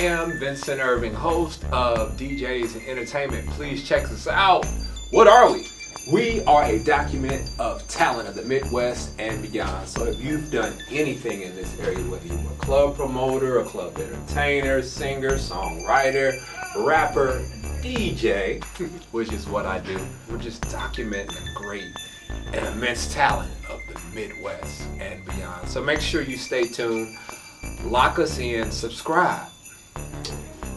am Vincent Irving, host of DJs and Entertainment. Please check us out. What are we? We are a document of talent of the Midwest and beyond. So if you've done anything in this area, whether you're a club promoter, a club entertainer, singer, songwriter, rapper, DJ, which is what I do, we're just documenting the great and immense talent of the Midwest and beyond. So make sure you stay tuned, lock us in, subscribe.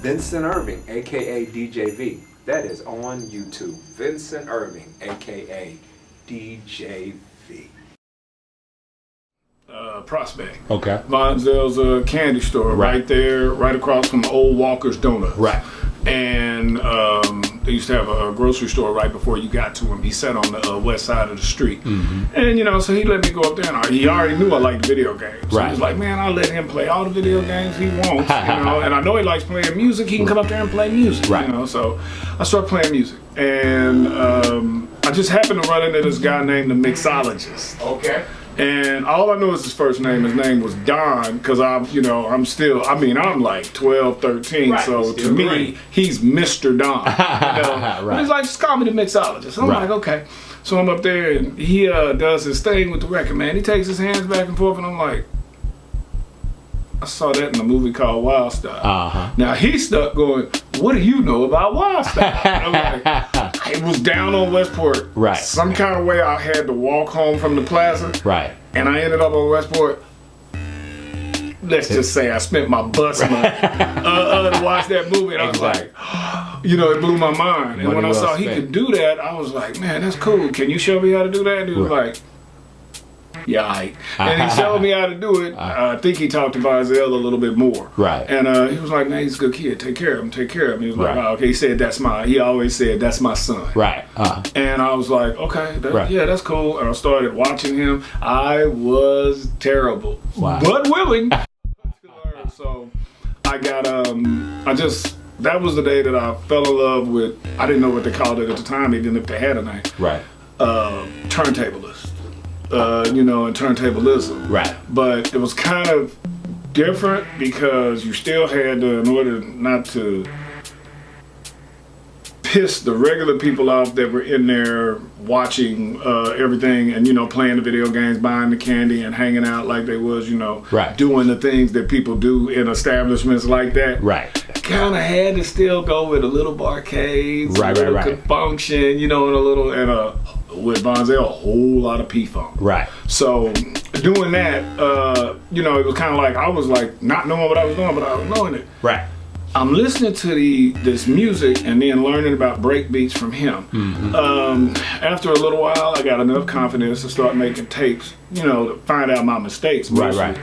Vincent Irving, aka DJ V. That is on YouTube. Vincent Irving, aka DJ V. Prospect. Okay. Vonzel's candy store right there, right across from Old Walker's Donuts. Right. And they used to have a grocery store right before you got to him. He sat on the west side of the street. Mm-hmm. And, so he let me go up there. And he already knew I liked video games. So right. he was like, man, I'll let him play all the video games he wants. And I know he likes playing music. He can come up there and play music. Right. So I started playing music. And I just happened to run into this guy named the Mixologist. Okay. And all I know is his first name. His name was Don, because I'm like 12, 13. Right, so to me, he's Mr. Don. Right. But he's like, just call me the Mixologist. I'm like, okay. So I'm up there, and he does his thing with the record, man. He takes his hands back and forth, and I'm like, I saw that in a movie called Wild Style. Uh-huh. Now he's stuck going, what do you know about Wild Style? I'm like, it was down on Westport. Right. Some kind of way I had to walk home from the plaza. Right. And I ended up on Westport. Let's just say I spent my bus money to watch that movie. And I was like, it blew my mind. And when I saw he could do that, I was like, man, that's cool. Can you show me how to do that? And he was like, yeah, right. And he showed me how to do it. I think he talked to Marcyl a little bit more. Right. And he was like, man, he's a good kid. Take care of him. Take care of him. He was like, oh, okay. He said, he always said, that's my son. Right. And I was like, okay, yeah, that's cool. And I started watching him. I was terrible, but willing to learn. So I got, that was the day that I fell in love with, I didn't know what they called it at the time, even if they had a name. Right. Turntablist. And turntablism. Right. But it was kind of different because you still had to, in order not to piss the regular people off that were in there watching everything and, playing the video games, buying the candy and hanging out like they was, doing the things that people do in establishments like that. Right. Kind of had to still go with a little barcades, right. function, and a little, with Vonzel, a whole lot of P-Funk. Right. So doing that, it was kind of like, I was like not knowing what I was doing, but I was knowing it. Right. I'm listening to this music and then learning about break beats from him. Mm-hmm. After a little while, I got enough confidence to start making tapes, to find out my mistakes. Mostly. Right.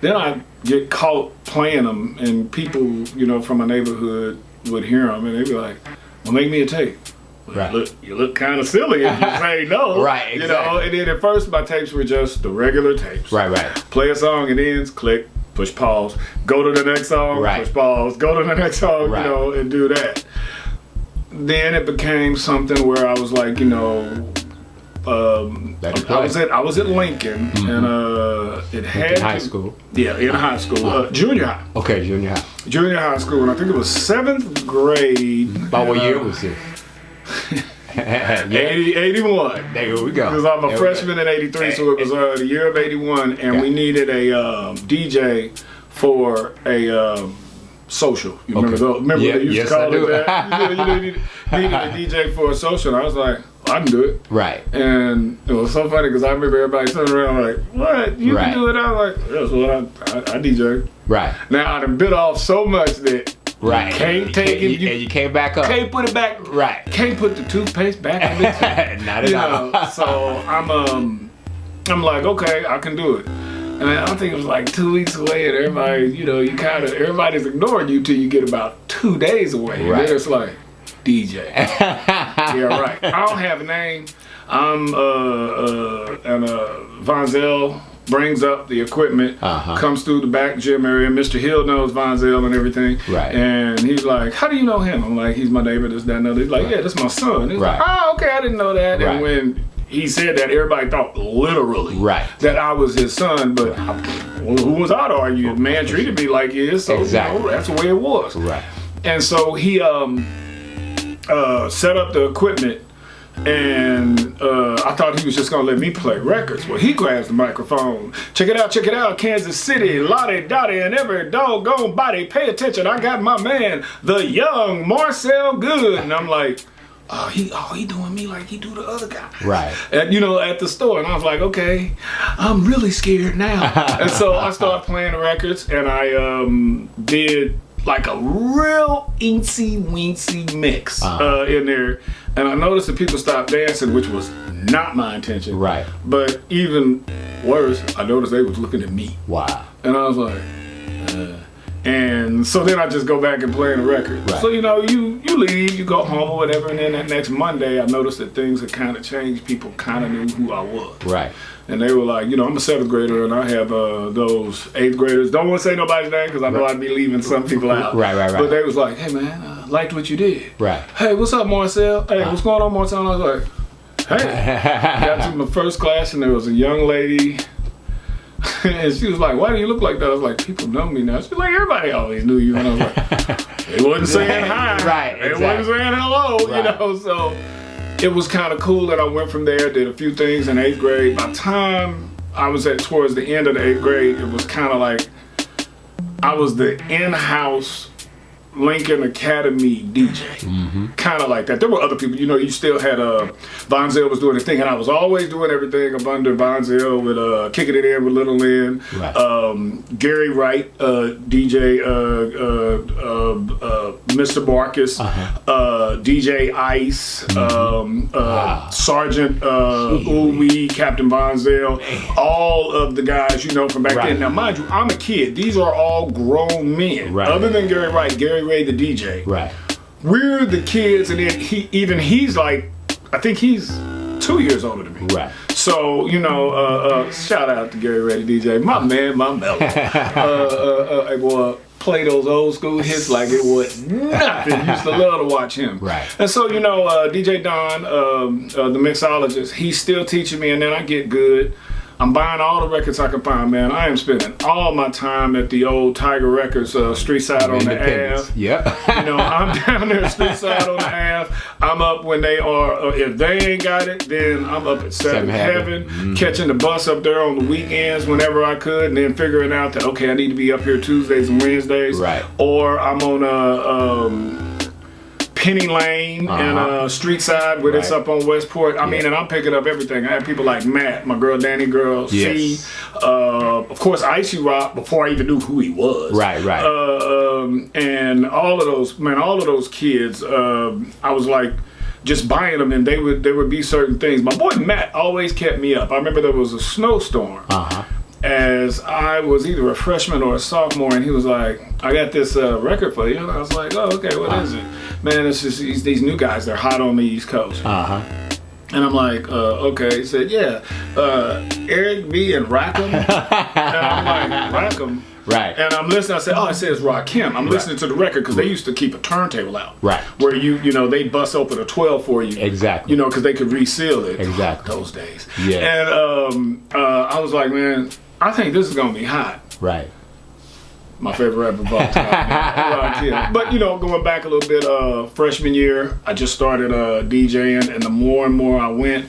Then I get caught playing them, and people, from my neighborhood would hear them, and they'd be like, well, make me a tape. Right. You look kind of silly if you say no. Right, exactly. And then at first my tapes were just the regular tapes. Right. Play a song, it ends, click, push pause, go to the next song, push pause, go to the next song, and do that. Then it became something where I was like, I was at Lincoln, and it had in high school. Yeah, in high school, junior high. Okay, junior high. Junior high school, and I think it was 7th grade. About what year was it? 81. There we go. Because I'm a freshman in 83, so it was the year of 81, and we needed a DJ for a social. You remember those? Remember they used to call it that? You needed a DJ for a social, and I was like, I can do it. Right. And it was so funny because I remember everybody turning around like, what? You can do it? I was like, that's what I DJ. Right. Now I done bit off so much that can't take it. You came back up. Can't put it back. Right. Can't put the toothpaste back in it. Not at all. So I'm like, okay, I can do it. And I think it was like 2 weeks away, and everybody, everybody's ignoring you till you get about 2 days away. Right. And then it's like, DJ. Yeah, right. I don't have a name. And Vonzel brings up the equipment, comes through the back gym area. Mr. Hill knows Vonzel and everything. Right. And he's like, how do you know him? I'm like, he's my neighbor, this, that, and other. He's like, yeah, that's my son. He's like, oh, okay, I didn't know that. And when he said that, everybody thought literally that I was his son, but well, who was I to argue? The man treated me like his, so Exactly. you know, that's the way it was. Right. And so he set up the equipment, and I thought he was just gonna let me play records. Well, he grabs the microphone. Check it out, Kansas City, Lottie Dottie, and every doggone body, pay attention. I got my man, the young Marcyl Goode, and I'm like, he doing me like he do the other guy. Right. And you know, at the store, and I was like, okay, I'm really scared now. And so I started playing the records, and I did like a real eensy weensy mix in there, and I noticed that people stopped dancing, which was not my intention. Right. But even worse, I noticed they was looking at me. Wow. And I was like, and so then I just go back and play the record. Right. So you know, you leave, you go home or whatever, and then that next Monday, I noticed that things had kind of changed. People kind of knew who I was. Right. And they were like, you know, I'm a 7th grader, and I have those 8th graders. Don't want to say nobody's name because I know I'd be leaving some people out. Right. But they was like, hey man, liked what you did. Right. Hey, what's up, Marcyl? Hey, what's going on, Marcyl? And I was like, hey. Got to my first class, and there was a young lady. And she was like, why do you look like that? I was like, people know me now. She's like, everybody always knew you. And I was like, they wasn't saying hi. Right, They exactly. wasn't saying hello, Right. you know. So it was kind of cool that I went from there, did a few things in 8th grade. By the time I was towards the end of the 8th grade, it was kind of like I was the in-house Lincoln Academy DJ. Kind of like that. There were other people, you know, you still had Bonzel was doing the thing, and I was always doing everything up under Bonzel with kicking it in with Little Lynn. Right. Gary Wright, DJ Mr. Marcus, DJ Ice, Sergeant Uwe, Captain Bonzel, all of the guys, you know, from back then. Now, mind you, I'm a kid. These are all grown men. Right. Other than Gary Wright, Gary Ray, the DJ. Right. We're the kids, and then he's like, I think he's 2 years older than me. Right. So, you know, shout out to Gary Ray, the DJ, my man, my mellow. Boy, play those old school hits like it was nothing. Used to love to watch him. Right. And so, you know, DJ Don, the mixologist, he's still teaching me, and then I get good. I'm buying all the records I can find, man. I am spending all my time at the old Tiger Records, Street Side on the Ave. Yep. You know, I'm down there, Street Side on the Ave. I'm up when they are, if they ain't got it, then I'm up at 7 Heaven, catching the bus up there on the weekends whenever I could, and then figuring out that, okay, I need to be up here Tuesdays and Wednesdays. Right. Or I'm on Penny Lane and Street Side where it's up on Westport. I mean, and I'm picking up everything. I had people like Matt, my girl Danny girl, C, of course Icy Rock before I even knew who he was. Right. And all of those kids, I was like just buying them, and there would be certain things. My boy Matt always kept me up. I remember there was a snowstorm. As I was either a freshman or a sophomore, and he was like, I got this record for you. And I was like, oh, okay, what is it? Man, it's just these new guys, they're hot on the East Coast. And I'm like, okay. He said, yeah, Eric B. and Rackham. And I'm like, Rackham? Right. And I'm listening, I said, oh, it says Rakim. I'm listening to the record because they used to keep a turntable out. Right. Where you know, they'd bust open a 12 for you. Exactly. You know, because they could reseal it. Exactly. Those days. Yeah. And I was like, man, I think this is going to be hot. Right. My favorite rapper of all time. But, you know, going back a little bit, freshman year, I just started DJing, and the more and more I went,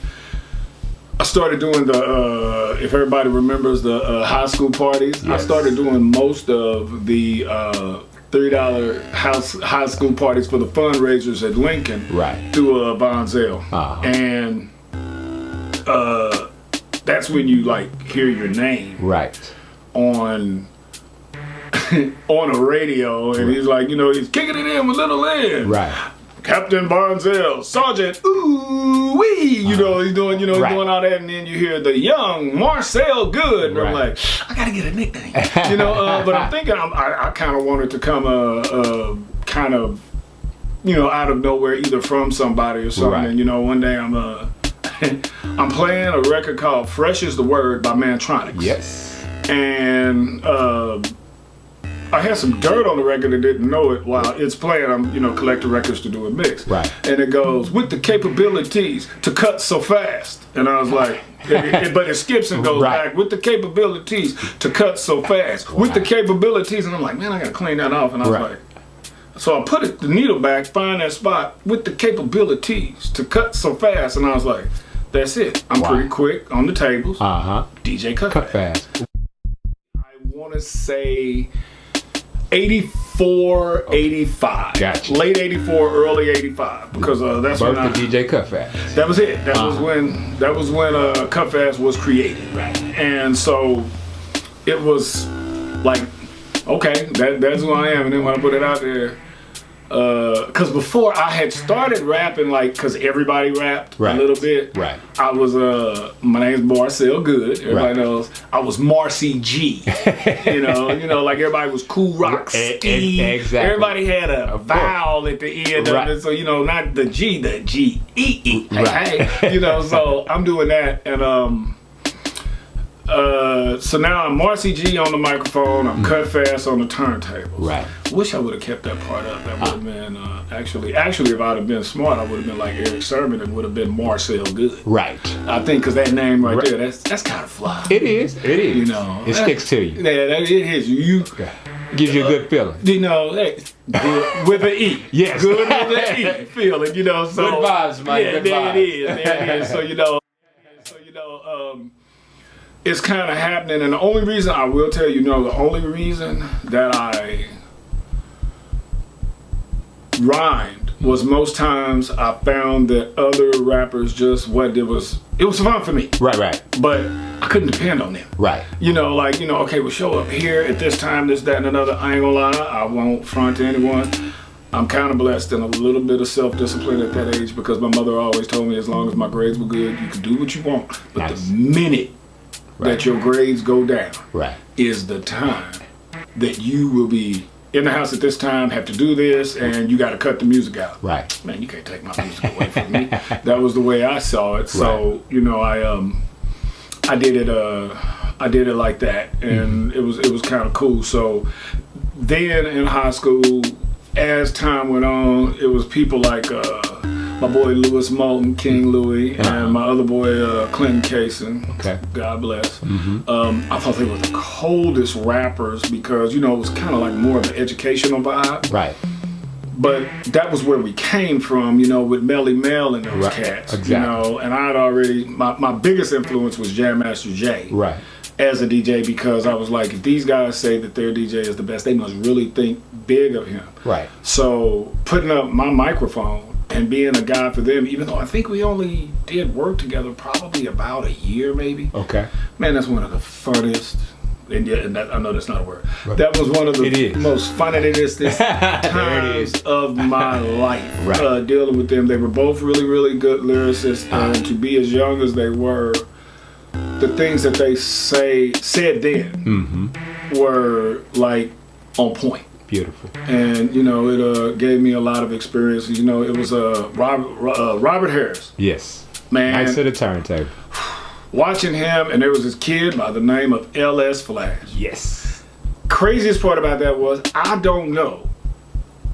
I started doing the, if everybody remembers, the high school parties. Yes. I started doing most of the $3 high school parties for the fundraisers at Lincoln through Bonzel. And that's when you, like, hear your name on a radio, and he's like, you know, he's kicking it in with Little Lynn. Captain Bonzel, Sergeant Ooh-wee, you know, he's doing, he's doing all that, and then you hear the young Marcyl Goode, and I'm like, I gotta get a nickname, you know. But I'm thinking, I kind of wanted to come, kind of, you know, out of nowhere, either from somebody or something. And you know, one day I'm I'm playing a record called "Fresh Is the Word" by Mantronics. Yes. And I had some dirt on the record and didn't know it while it's playing. I'm, collecting records to do a mix. Right. And it goes, with the capabilities to cut so fast. And I was like, but it skips and goes back, with the capabilities to cut so fast. With the capabilities. And I'm like, man, I got to clean that off. And I was like, so I put the needle back, find that spot, with the capabilities to cut so fast. And I was like, that's it. I'm pretty quick on the tables. DJ cut fast. I want to say 84, 85. Gotcha. Late 84, early 85. Because that's Birth when of DJ Cut Fast. That was it. That was when Cut Fast was created. Right. And so it was like, okay, that's who I am. And then when I put it out there, because before I had started rapping, like, because everybody rapped a little bit. Right. I was, my name's Marcyl, Goode. Everybody knows. I was Marcy G. Like everybody was Cool Rock Ski. Exactly. Everybody had a vowel at the end of it. So, not the G, the G-E-E. Hey. So I'm doing that. And, so now I'm Marcy G on the microphone. I'm Cut Fast on the turntables. Right. Wish I would have kept that part up. That would have been actually if I'd have been smart, I would have been like Eric Sermon and would have been Marcyl Goode. Right. I think because that name right there, that's kind of fly. It is. It is. It sticks to you. Yeah, it hits you. Gives you a good feeling. Hey, good with an E. Yes. Good with an E feeling. So good vibes, man. Yeah, good there vibes. it is. There it is. So it's kind of happening, and the only reason I will tell you, the only reason that I rhymed was most times I found that other rappers just it was fun for me. Right. But I couldn't depend on them. Right. Okay, we'll show up here at this time, this, that, and another. I ain't gonna lie, I won't front to anyone. I'm kind of blessed and a little bit of self-discipline at that age because my mother always told me as long as my grades were good, you can do what you want. But the minute that your grades go down is the time that you will be in the house at this time, have to do this, and you got to cut the music out. Right. Man, you can't take my music away from me. That was the way I saw it. So, I did it like that, and it was kind of cool. So then in high school, as time went on, it was people like my boy Lewis Moulton, King Louie, and my other boy Clinton Kaysen. Okay. God bless. I thought they were the coldest rappers because, it was kind of like more of an educational vibe. Right. But that was where we came from, with Melly Mel and those cats. Exactly. And I had already, my biggest influence was Jam Master Jay. Right. As a DJ, because I was like, if these guys say that their DJ is the best, they must really think big of him. Right. So putting up my microphone and being a guy for them, even though I think we only did work together probably about a year, maybe. Okay. Man, that's one of the funnest. And I know that's not a word. Right. That was one of the most funniest times of my life. Right. Dealing with them, they were both really, really good lyricists, and to be as young as they were, the things that they said then were like on point. Beautiful. And it gave me a lot of experience. It was Robert Harris. Yes. Man. Nice to the turntable. Watching him, and there was this kid by the name of LS Flash. Yes. Craziest part about that was I don't know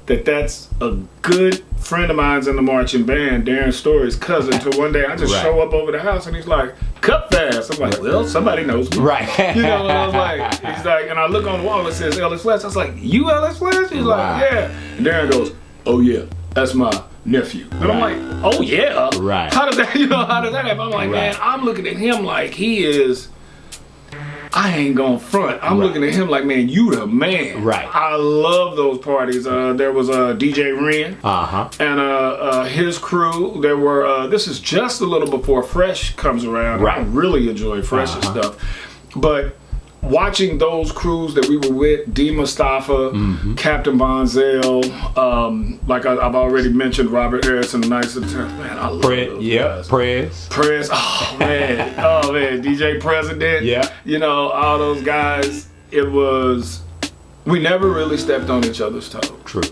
that that's a good friend of mine's in the marching band, Darren Story's cousin, until one day I just show up over the house and he's like, Cut Fast. I'm like, well, somebody knows me. Right. And I was like, he's like, and I look on the wall, it says LS Flash. I was like, you LS Flash? He's like, yeah. And Darren goes, oh yeah, that's my nephew. And I'm like, oh yeah. Right. How does that happen? I'm like, man, I'm looking at him like he is, I ain't gonna front. I'm looking at him like, man, you the man. Right. I love those parties. There was DJ Ren and his crew. There were, this is just a little before Fresh comes around. Right. I really enjoy Fresh's stuff. But watching those crews that we were with, D. Mustafa, Captain Bonzel, like I've already mentioned, Robert Harrison, Nice and man, I love those guys. Prez, oh man, DJ President, all those guys. It was, we never really stepped on each other's toes. True.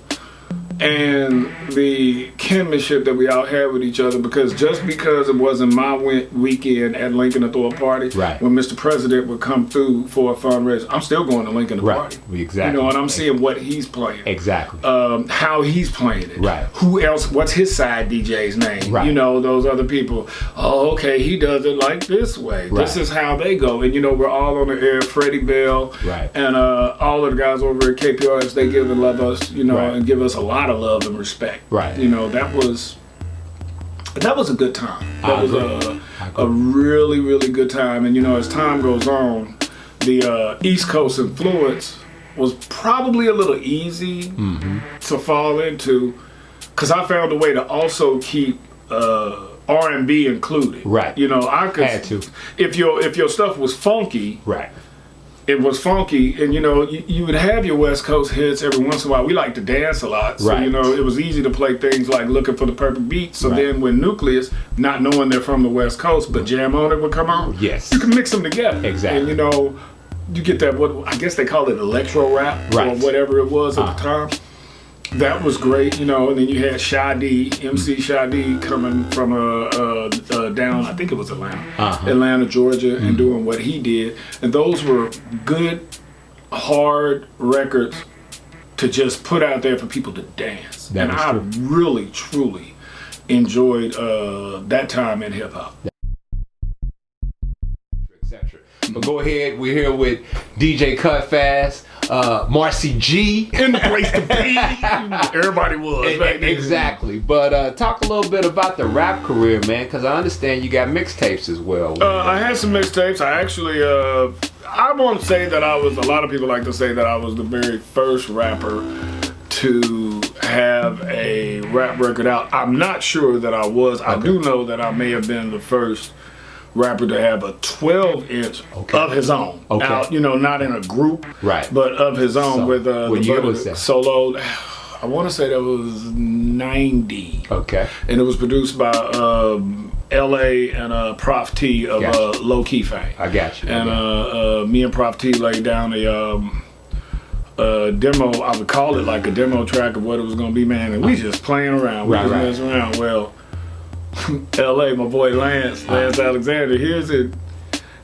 and the kinship that we all had with each other, because just because it wasn't my weekend at Lincoln to throw a party, right. when Mr. President would come through for a fundraiser, I'm still going to Lincoln to party. Exactly. You know, and I'm seeing what he's playing. Exactly. How he's playing it. Right. Who else, what's his side DJ's name? Right. You know, those other people. Oh, okay, he does it like this way. Right. This is how they go. And, you know, we're all on the air, Freddie Bell, right. and all of the guys over at KPRS, they give and love us, you know, right. and give us a lot of love and respect. Right. You know, that was a good time. That was a really, really good time. And, you know, as time goes on, the East Coast influence was probably a little easy to fall into, because I found a way to also keep R&B included. Right. You know, I could had to. If your stuff was funky, right. It was funky, and you know, you would have your West Coast hits every once in a while. We like to dance a lot, so right. you know, it was easy to play things like Looking for the Perfect Beat. So right. then when Nucleus, not knowing they're from the West Coast, but Jam On It would come on, yes, you can mix them together. Exactly. And you know, you get that, what I guess they call it electro rap, right. or whatever it was at the time. That was great, you know, and then you had Shadi, MC Shadi, coming from down, I think it was Atlanta, Georgia, and doing what he did. And those were good, hard records to just put out there for people to dance. That and I really, truly enjoyed that time in hip hop. Etc. But go ahead, we're here with DJ Cut Fast. Marcy G in the place to be. Everybody was back then. Exactly. But talk a little bit about the rap career, man, because I understand you got mixtapes as well. I had some mixtapes. I actually I won't say that I was, a lot of people like to say that I was the very first rapper to have a rap record out. I'm not sure that I was. Okay. I do know that I may have been the first rapper to have a 12-inch of his own out, you know, not in a group, right, but of his own. So, with the solo. I want to say that was 90. Okay. And it was produced by L.A. and Prof T of Low Key fame. I got you. And me and Prof T laid down a demo. I would call it like a demo track of what it was going to be, man. And we just playing around. We just messing around. Well, L.A., my boy Lance Alexander hears it,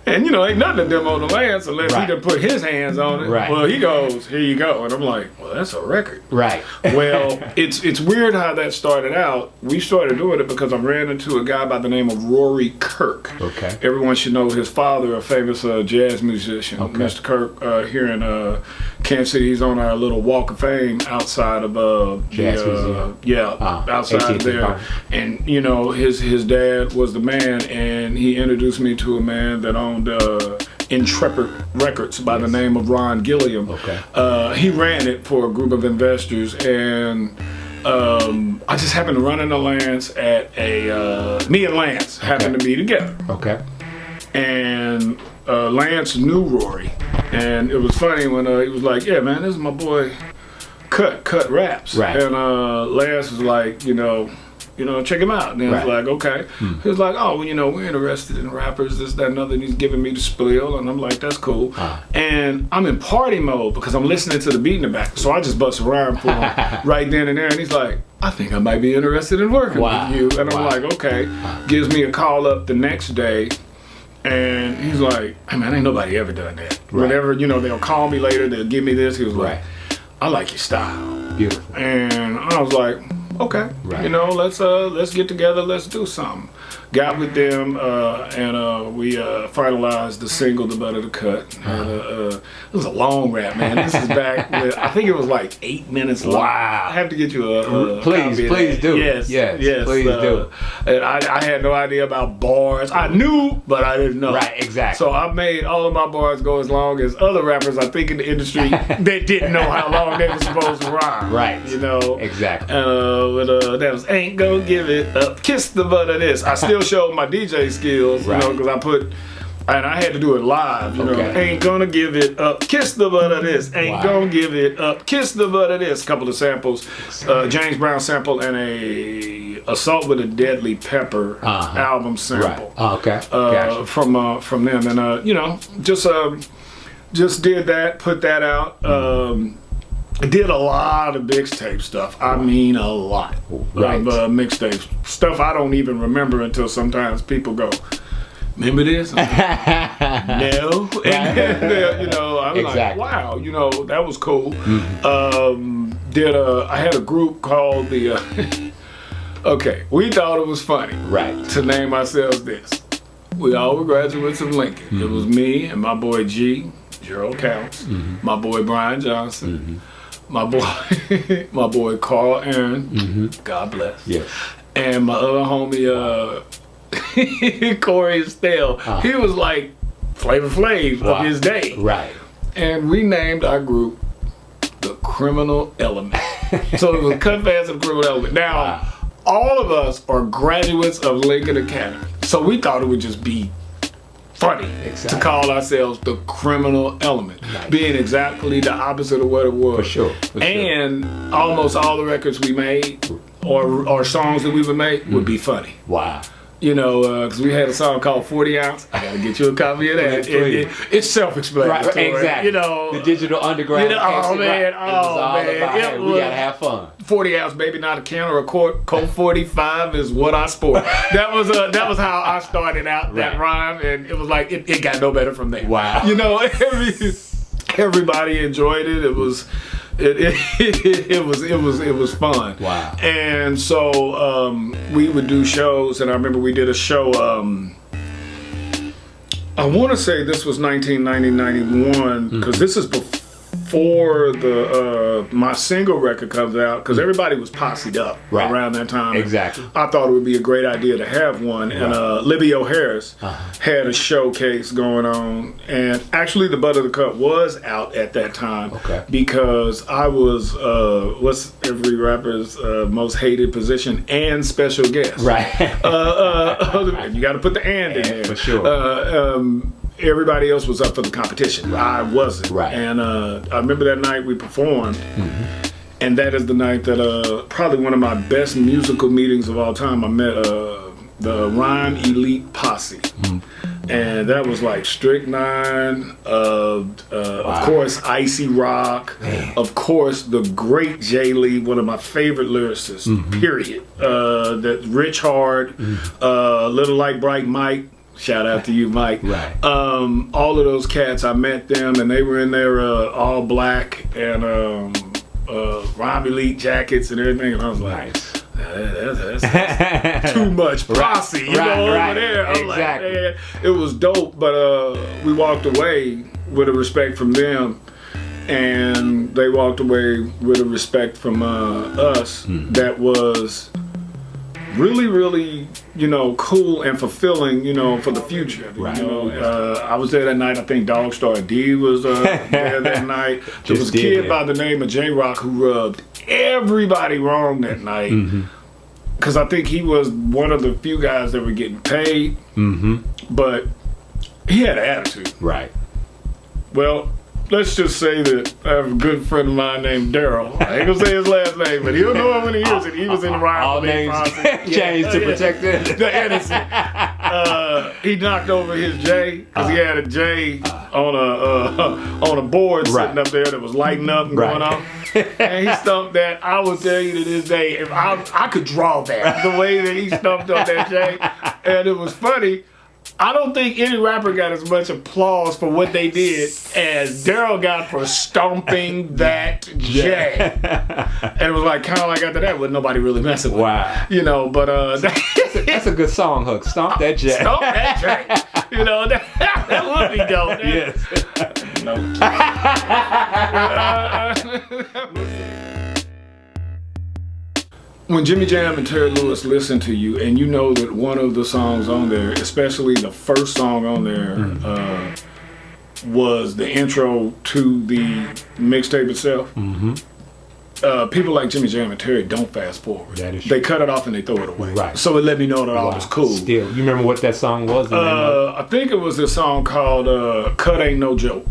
and you know, ain't nothing to demo to Lance unless he done put his hands on it. Right. Well, he goes, "Here you go," and I'm like, "Well, that's a record." Right. Well, it's weird how that started out. We started doing it because I ran into a guy by the name of Rory Kirk. Okay. Everyone should know his father, a famous jazz musician, Mr. Kirk, here in Kansas City. He's on our little Walk of Fame outside of outside there. And you know, his dad was the man, and he introduced me to a man that owned Intrepid Records by the name of Ron Gilliam. Okay. He ran it for a group of investors, and I just happened to run into Lance at me and Lance happened to be together. Okay. And Lance knew Rory, and it was funny when he was like, "Yeah, man, this is my boy Cut Raps." Right. And Lance was like, you know, check him out. And then I was like, okay. He was like, oh, well, you know, we're interested in rappers, this, that, and other. And he's giving me the spiel, and I'm like, that's cool. And I'm in party mode because I'm listening to the beat in the back. So I just bust a rhyme for him right then and there. And he's like, I think I might be interested in working with you. And I'm like, okay. Gives me a call up the next day. And he's like, hey, man, ain't nobody ever done that. Whenever, you know, they'll call me later, they'll give me this. He was like, I like your style. Beautiful. And I was like, okay, you know, let's get together, let's do something. Got with them, and we finalized the single, The Butter to Cut. And, it was a long rap, man. This is back with, I think it was like 8 minutes long. Wow. I have to get you a please do. Yes, please do. And I had no idea about bars. I knew, but I didn't know. Right, exactly. So I made all of my bars go as long as other rappers, I think, in the industry, they didn't know how long they were supposed to rhyme. Right. You know? Exactly. That was Ain't Gonna Give It Up, Kiss the Butt of This. I still showed my DJ skills, you know, because I had to do it live, you know. Ain't gonna give it up, kiss the butt of this. Ain't gonna give it up, kiss the butt of this. A couple of samples, James Brown sample and a Assault with a Deadly Pepper album sample. Gotcha. From them, and you know, just did that, put that out. I did a lot of mixtape stuff. I mean, a lot Right. of mixtape stuff. I don't even remember until sometimes people go, "Remember this?" No, and then, you know, I'm like, "Wow, you know, that was cool." I had a group called the. Okay, we thought it was funny, Right. to name ourselves this. We all were graduates of Lincoln. It was me and my boy G, Gerald Counts, my boy Brian Johnson, my boy Carl Aaron, God bless, Yes. and my other homie Corey Estelle. He was like Flavor Flav of his day. Right. And we named our group the Criminal Element. So it was Cut Fast and Criminal Element. Now, all of us are graduates of Lincoln Academy. So we thought it would just be funny to call ourselves the Criminal Element, being exactly the opposite of what it was. For sure. And almost all the records we made or songs that we would make would be funny. Wow. You know, because we had a song called 40 Ounce. I gotta get you a copy of that. Please. It's self-explanatory. Right, exactly. You know, the digital underground. You know, oh man, it was all about, hey, we gotta have fun. 40 ounce, baby, not a can or a quart. Colt 45 is what I sport. That was how I started out that rhyme, and it was like it got no better from there. Wow. You know, everybody enjoyed it. It was. It was fun. Wow. And so we would do shows, and I remember we did a show. I want to say this was 1991 because this is before the my single record comes out, because everybody was posse'd up around that time. Exactly. I thought it would be a great idea to have one, and Libby O'Harris had a showcase going on, and actually the Butt of the Cup was out at that time because I was what's every rapper's most hated position and special guest. Right. You got to put the and in there for sure. Everybody else was up for the competition. I wasn't. Right. And I remember that night we performed, and that is the night that probably one of my best musical meetings of all time. I met the Rhyme Elite Posse. And that was like Strychnine, of course Icy Rock, of course the great Jay Lee, one of my favorite lyricists, period. That Rich Hard, Little Light Bright Mike. Shout out to you, Mike. Right. All of those cats, I met them, and they were in their all black and Rhyme Elite jackets and everything, and I was like, that's too much posse, you know, over there. I'm like, man, it was dope, but we walked away with a respect from them, and they walked away with a respect from us that was really, really, you know, cool and fulfilling, you know, for the future. Right. You know, I was there that night. I think Dog Star D was there that night. There was a kid by the name of J-Rock who rubbed everybody wrong that night. Because I think he was one of the few guys that were getting paid. But he had an attitude. Right. Well, let's just say that I have a good friend of mine named Daryl. I ain't gonna say his last name, but he'll know it when he hears it. He was in the Rhyme. All names changed to protect the innocent. He knocked over his J because he had a J on a board sitting up there that was lighting up and going on. And he stumped that. I will tell you to this day, if I could draw that the way that he stumped on that J, and it was funny. I don't think any rapper got as much applause for what they did as Daryl got for stomping that J. And it was like, kind of like after that, with nobody really messing with it. You know, but that's a good song hook. Stomp that J. Stomp that J. You know, that would be dope. Yes. No. When Jimmy Jam and Terry Lewis listen to you, and you know that one of the songs on there, especially the first song on there, was the intro to the mixtape itself. People like Jimmy Jam and Terry don't fast forward. That is true. They cut it off and they throw it away. Right. So it let me know that all was cool. Still, you remember what that song was? I think it was this song called "Cut Ain't No Joke."